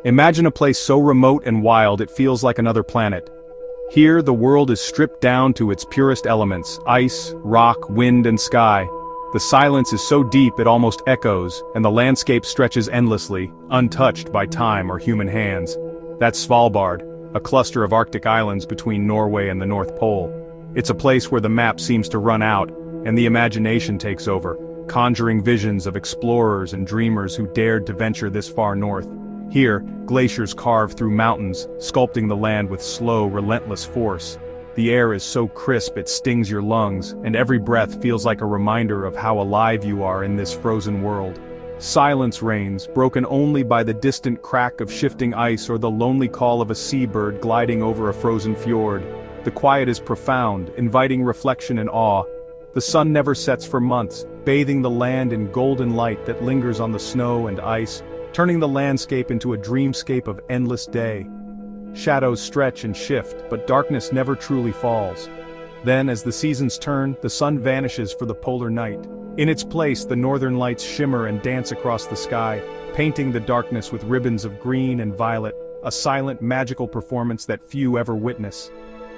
Imagine a place so remote and wild it feels like another planet. Here, the world is stripped down to its purest elements: ice, rock, wind, and sky. The silence is so deep it almost echoes, and the landscape stretches endlessly, untouched by time or human hands. That's Svalbard, a cluster of Arctic islands between Norway and the North Pole. It's a place where the map seems to run out, and the imagination takes over, conjuring visions of explorers and dreamers who dared to venture this far north. Here, glaciers carve through mountains, sculpting the land with slow, relentless force. The air is so crisp it stings your lungs, and every breath feels like a reminder of how alive you are in this frozen world. Silence reigns, broken only by the distant crack of shifting ice or the lonely call of a seabird gliding over a frozen fjord. The quiet is profound, inviting reflection and awe. The sun never sets for months, bathing the land in golden light that lingers on the snow and ice, turning the landscape into a dreamscape of endless day. Shadows stretch and shift, but darkness never truly falls. Then, as the seasons turn, the sun vanishes for the polar night. In its place, the northern lights shimmer and dance across the sky, painting the darkness with ribbons of green and violet, a silent, magical performance that few ever witness.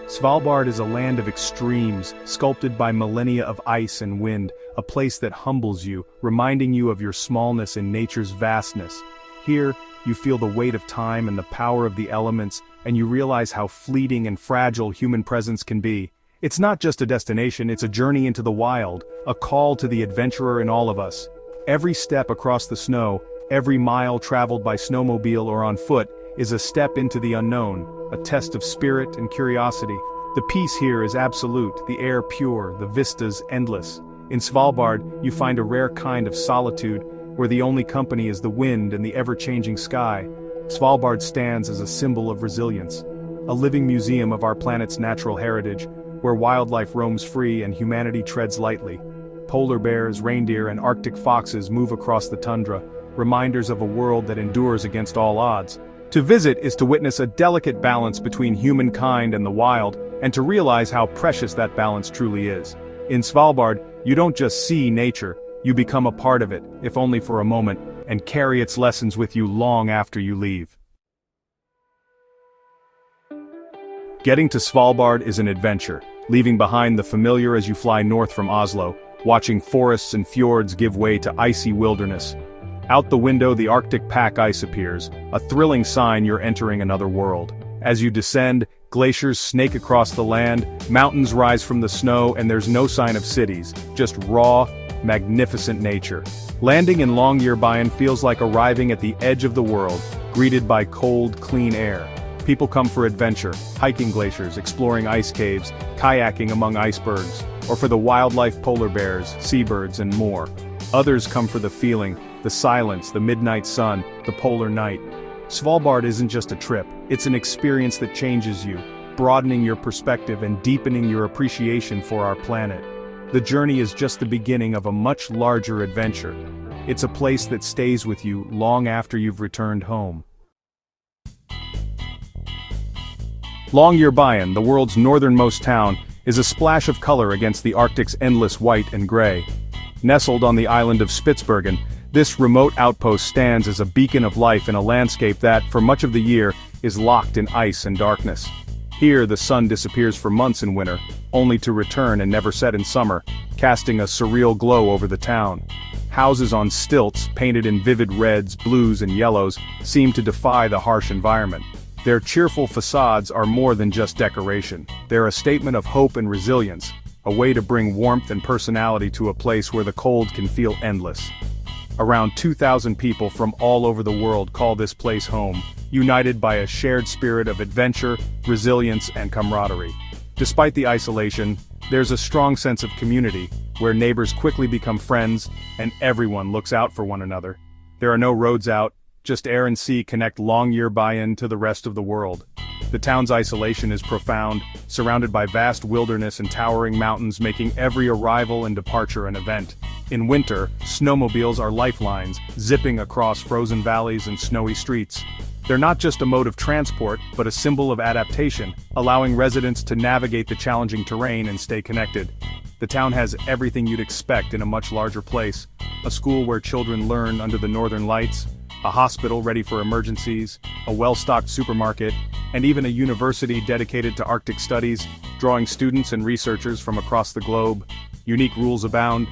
Svalbard is a land of extremes, sculpted by millennia of ice and wind, a place that humbles you, reminding you of your smallness in nature's vastness. Here, you feel the weight of time and the power of the elements, and you realize how fleeting and fragile human presence can be. It's not just a destination, it's a journey into the wild, a call to the adventurer in all of us. Every step across the snow, every mile traveled by snowmobile or on foot, is a step into the unknown, a test of spirit and curiosity. The peace here is absolute, the air pure, the vistas endless. In Svalbard, you find a rare kind of solitude, where the only company is the wind and the ever-changing sky. Svalbard stands as a symbol of resilience, a living museum of our planet's natural heritage, where wildlife roams free and humanity treads lightly. Polar bears, reindeer, and Arctic foxes move across the tundra, reminders of a world that endures against all odds. To visit is to witness a delicate balance between humankind and the wild, and to realize how precious that balance truly is. In Svalbard, you don't just see nature, you become a part of it, if only for a moment, and carry its lessons with you long after you leave. Getting to Svalbard is an adventure, leaving behind the familiar as you fly north from Oslo, watching forests and fjords give way to icy wilderness. Out the window, the Arctic pack ice appears, a thrilling sign you're entering another world. As you descend, glaciers snake across the land, mountains rise from the snow, and there's no sign of cities, just raw, magnificent nature. Landing in Longyearbyen feels like arriving at the edge of the world, greeted by cold, clean air. People come for adventure, hiking glaciers, exploring ice caves, kayaking among icebergs, or for the wildlife, polar bears, seabirds, and more. Others come for the feeling, the silence, the midnight sun, the polar night. Svalbard isn't just a trip, it's an experience that changes you, broadening your perspective and deepening your appreciation for our planet. The journey is just the beginning of a much larger adventure. It's a place that stays with you long after you've returned home. Longyearbyen, the world's northernmost town, is a splash of color against the Arctic's endless white and gray. Nestled on the island of Spitsbergen, this remote outpost stands as a beacon of life in a landscape that, for much of the year, is locked in ice and darkness. Here, the sun disappears for months in winter, only to return and never set in summer, casting a surreal glow over the town. Houses on stilts, painted in vivid reds, blues, and yellows, seem to defy the harsh environment. Their cheerful facades are more than just decoration. They're a statement of hope and resilience, a way to bring warmth and personality to a place where the cold can feel endless. Around 2,000 people from all over the world call this place home, united by a shared spirit of adventure, resilience, and camaraderie. Despite the isolation, there's a strong sense of community, where neighbors quickly become friends, and everyone looks out for one another. There are no roads out, just air and sea connect Longyearbyen to the rest of the world. The town's isolation is profound, surrounded by vast wilderness and towering mountains, making every arrival and departure an event. In winter, snowmobiles are lifelines, zipping across frozen valleys and snowy streets. They're not just a mode of transport, but a symbol of adaptation, allowing residents to navigate the challenging terrain and stay connected. The town has everything you'd expect in a much larger place: a school where children learn under the northern lights, a hospital ready for emergencies, a well-stocked supermarket, and even a university dedicated to Arctic studies, drawing students and researchers from across the globe. Unique rules abound.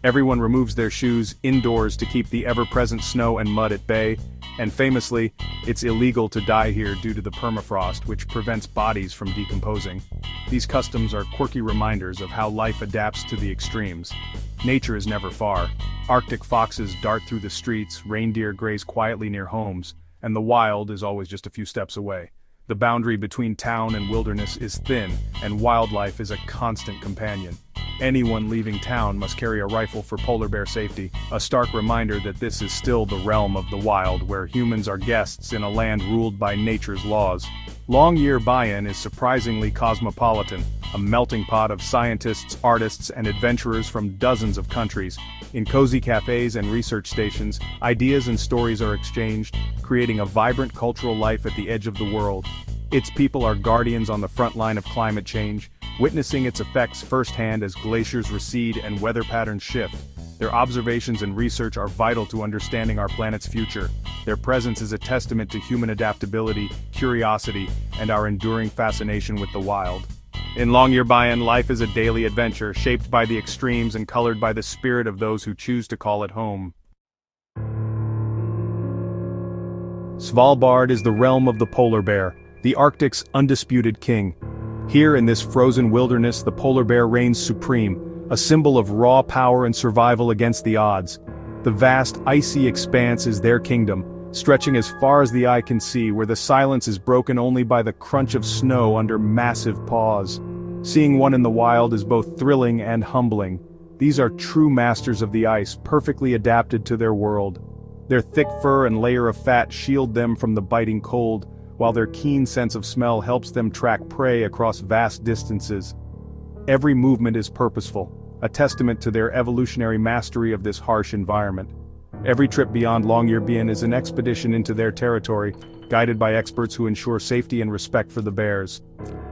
Everyone removes their shoes indoors to keep the ever-present snow and mud at bay, and famously, it's illegal to die here due to the permafrost, which prevents bodies from decomposing. These customs are quirky reminders of how life adapts to the extremes. Nature is never far. Arctic foxes dart through the streets, reindeer graze quietly near homes, and the wild is always just a few steps away. The boundary between town and wilderness is thin, and wildlife is a constant companion. Anyone leaving town must carry a rifle for polar bear safety, a stark reminder that this is still the realm of the wild, where humans are guests in a land ruled by nature's laws. Longyear Bayan is surprisingly cosmopolitan, a melting pot of scientists, artists, and adventurers from dozens of countries. In cozy cafes and research stations, ideas and stories are exchanged, creating a vibrant cultural life at the edge of the world. Its people are guardians on the front line of climate change, witnessing its effects firsthand as glaciers recede and weather patterns shift. Their observations and research are vital to understanding our planet's future. Their presence is a testament to human adaptability, curiosity, and our enduring fascination with the wild. In Longyear Bayan, life is a daily adventure, shaped by the extremes and colored by the spirit of those who choose to call it home. Svalbard is the realm of the polar bear, the Arctic's undisputed king. Here in this frozen wilderness, the polar bear reigns supreme, a symbol of raw power and survival against the odds. The vast, icy expanse is their kingdom, stretching as far as the eye can see, where the silence is broken only by the crunch of snow under massive paws. Seeing one in the wild is both thrilling and humbling. These are true masters of the ice, perfectly adapted to their world. Their thick fur and layer of fat shield them from the biting cold, while their keen sense of smell helps them track prey across vast distances. Every movement is purposeful, a testament to their evolutionary mastery of this harsh environment. Every trip beyond Longyear Bayan is an expedition into their territory, guided by experts who ensure safety and respect for the bears.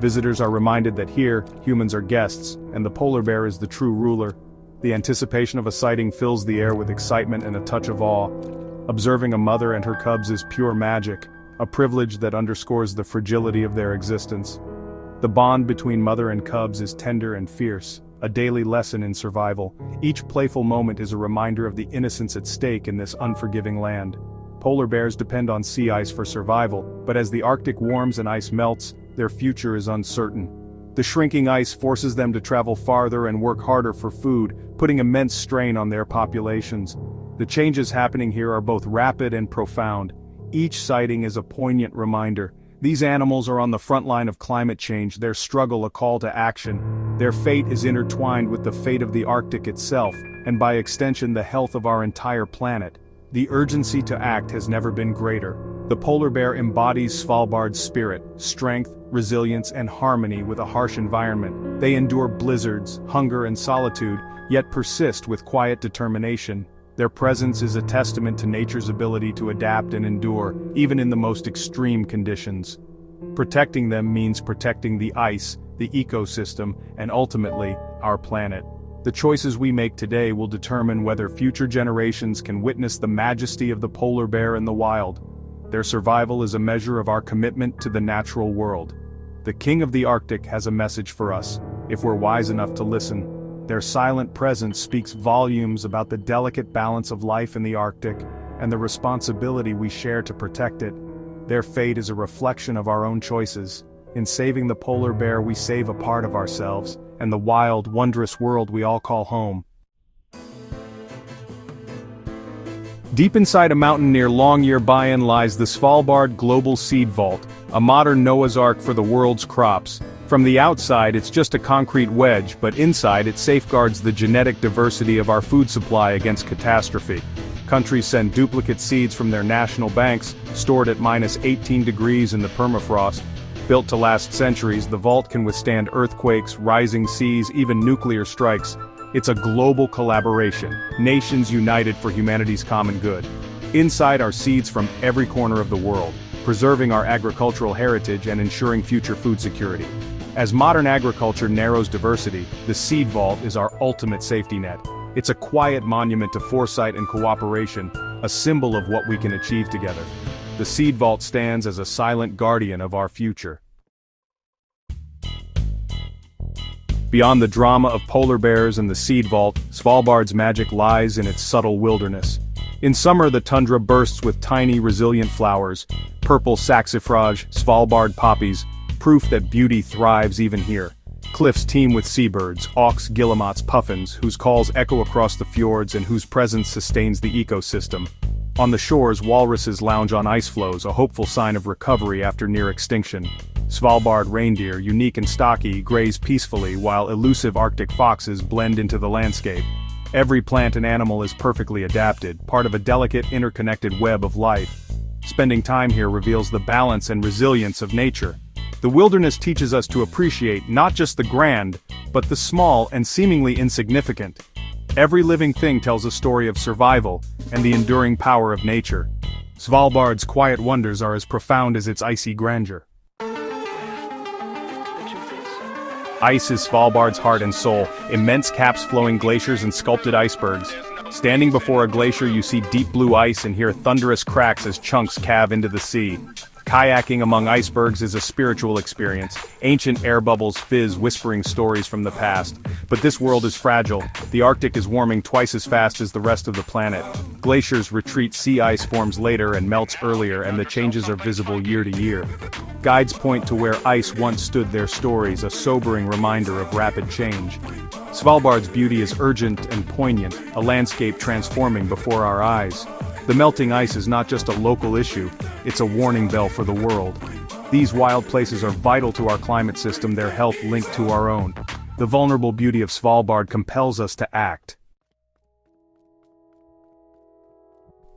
Visitors are reminded that here, humans are guests, and the polar bear is the true ruler. The anticipation of a sighting fills the air with excitement and a touch of awe. Observing a mother and her cubs is pure magic, a privilege that underscores the fragility of their existence. The bond between mother and cubs is tender and fierce, a daily lesson in survival. Each playful moment is a reminder of the innocence at stake in this unforgiving land. Polar bears depend on sea ice for survival, but as the Arctic warms and ice melts, their future is uncertain. The shrinking ice forces them to travel farther and work harder for food, putting immense strain on their populations. The changes happening here are both rapid and profound. Each sighting is a poignant reminder. These animals are on the front line of climate change, their struggle a call to action. Their fate is intertwined with the fate of the Arctic itself, and by extension the health of our entire planet. The urgency to act has never been greater. The polar bear embodies Svalbard's spirit, strength, resilience, and harmony with a harsh environment. They endure blizzards, hunger, and solitude, yet persist with quiet determination. Their presence is a testament to nature's ability to adapt and endure, even in the most extreme conditions. Protecting them means protecting the ice, the ecosystem, and ultimately, our planet. The choices we make today will determine whether future generations can witness the majesty of the polar bear in the wild. Their survival is a measure of our commitment to the natural world. The King of the Arctic has a message for us, if we're wise enough to listen. Their silent presence speaks volumes about the delicate balance of life in the Arctic, and the responsibility we share to protect it. Their fate is a reflection of our own choices. In saving the polar bear, we save a part of ourselves, and the wild, wondrous world we all call home. Deep inside a mountain near Longyear Bayan lies the Svalbard Global Seed Vault, a modern Noah's Ark for the world's crops. From the outside, it's just a concrete wedge, but inside it safeguards the genetic diversity of our food supply against catastrophe. Countries send duplicate seeds from their national banks, stored at -18 degrees in the permafrost. Built to last centuries, the vault can withstand earthquakes, rising seas, even nuclear strikes. It's a global collaboration, nations united for humanity's common good. Inside are seeds from every corner of the world, preserving our agricultural heritage and ensuring future food security. As modern agriculture narrows diversity, the seed vault is our ultimate safety net. It's a quiet monument to foresight and cooperation, a symbol of what we can achieve together. The Seed Vault stands as a silent guardian of our future. Beyond the drama of polar bears and the Seed Vault, Svalbard's magic lies in its subtle wilderness. In summer, the tundra bursts with tiny, resilient flowers, purple saxifrage, Svalbard poppies, proof that beauty thrives even here. Cliffs teem with seabirds, auks, guillemots, puffins, whose calls echo across the fjords and whose presence sustains the ecosystem. On the shores, walruses lounge on ice floes, a hopeful sign of recovery after near extinction. Svalbard reindeer, unique and stocky, graze peacefully while elusive Arctic foxes blend into the landscape. Every plant and animal is perfectly adapted, part of a delicate, interconnected web of life. Spending time here reveals the balance and resilience of nature. The wilderness teaches us to appreciate not just the grand, but the small and seemingly insignificant. Every living thing tells a story of survival and the enduring power of nature. Svalbard's quiet wonders are as profound as its icy grandeur. Ice is Svalbard's heart and soul, immense caps flowing glaciers and sculpted icebergs. Standing before a glacier, you see deep blue ice and hear thunderous cracks as chunks calve into the sea. Kayaking among icebergs is a spiritual experience. Ancient air bubbles fizz, whispering stories from the past. But this world is fragile. The Arctic is warming twice as fast as the rest of the planet. Glaciers retreat, sea ice forms later and melts earlier, and the changes are visible year to year. Guides point to where ice once stood, their stories, a sobering reminder of rapid change. Svalbard's beauty is urgent and poignant, a landscape transforming before our eyes. The melting ice is not just a local issue, it's a warning bell for the world. These wild places are vital to our climate system, their health linked to our own. The vulnerable beauty of Svalbard compels us to act.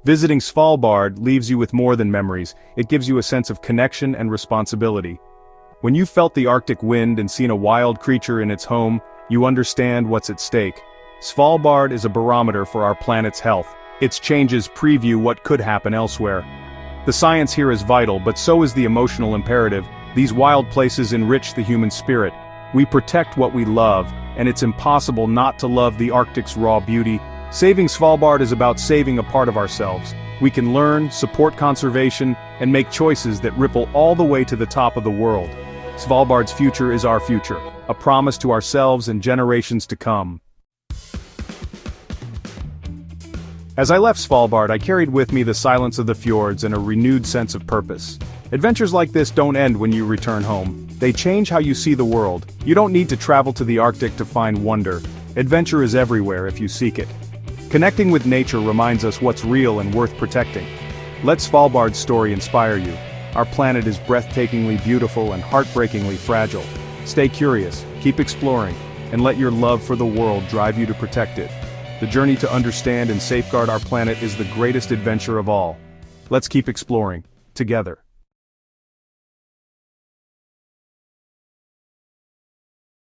Visiting Svalbard leaves you with more than memories, it gives you a sense of connection and responsibility. When you've felt the Arctic wind and seen a wild creature in its home, you understand what's at stake. Svalbard is a barometer for our planet's health. Its changes preview what could happen elsewhere. The science here is vital, but so is the emotional imperative. These wild places enrich the human spirit. We protect what we love, and it's impossible not to love the Arctic's raw beauty. Saving Svalbard is about saving a part of ourselves. We can learn, support conservation, and make choices that ripple all the way to the top of the world. Svalbard's future is our future, a promise to ourselves and generations to come. As I left Svalbard, I carried with me the silence of the fjords and a renewed sense of purpose. Adventures like this don't end when you return home. They change how you see the world. You don't need to travel to the Arctic to find wonder. Adventure is everywhere if you seek it. Connecting with nature reminds us what's real and worth protecting. Let Svalbard's story inspire you. Our planet is breathtakingly beautiful and heartbreakingly fragile. Stay curious, keep exploring, and let your love for the world drive you to protect it. The journey to understand and safeguard our planet is the greatest adventure of all. Let's keep exploring, together.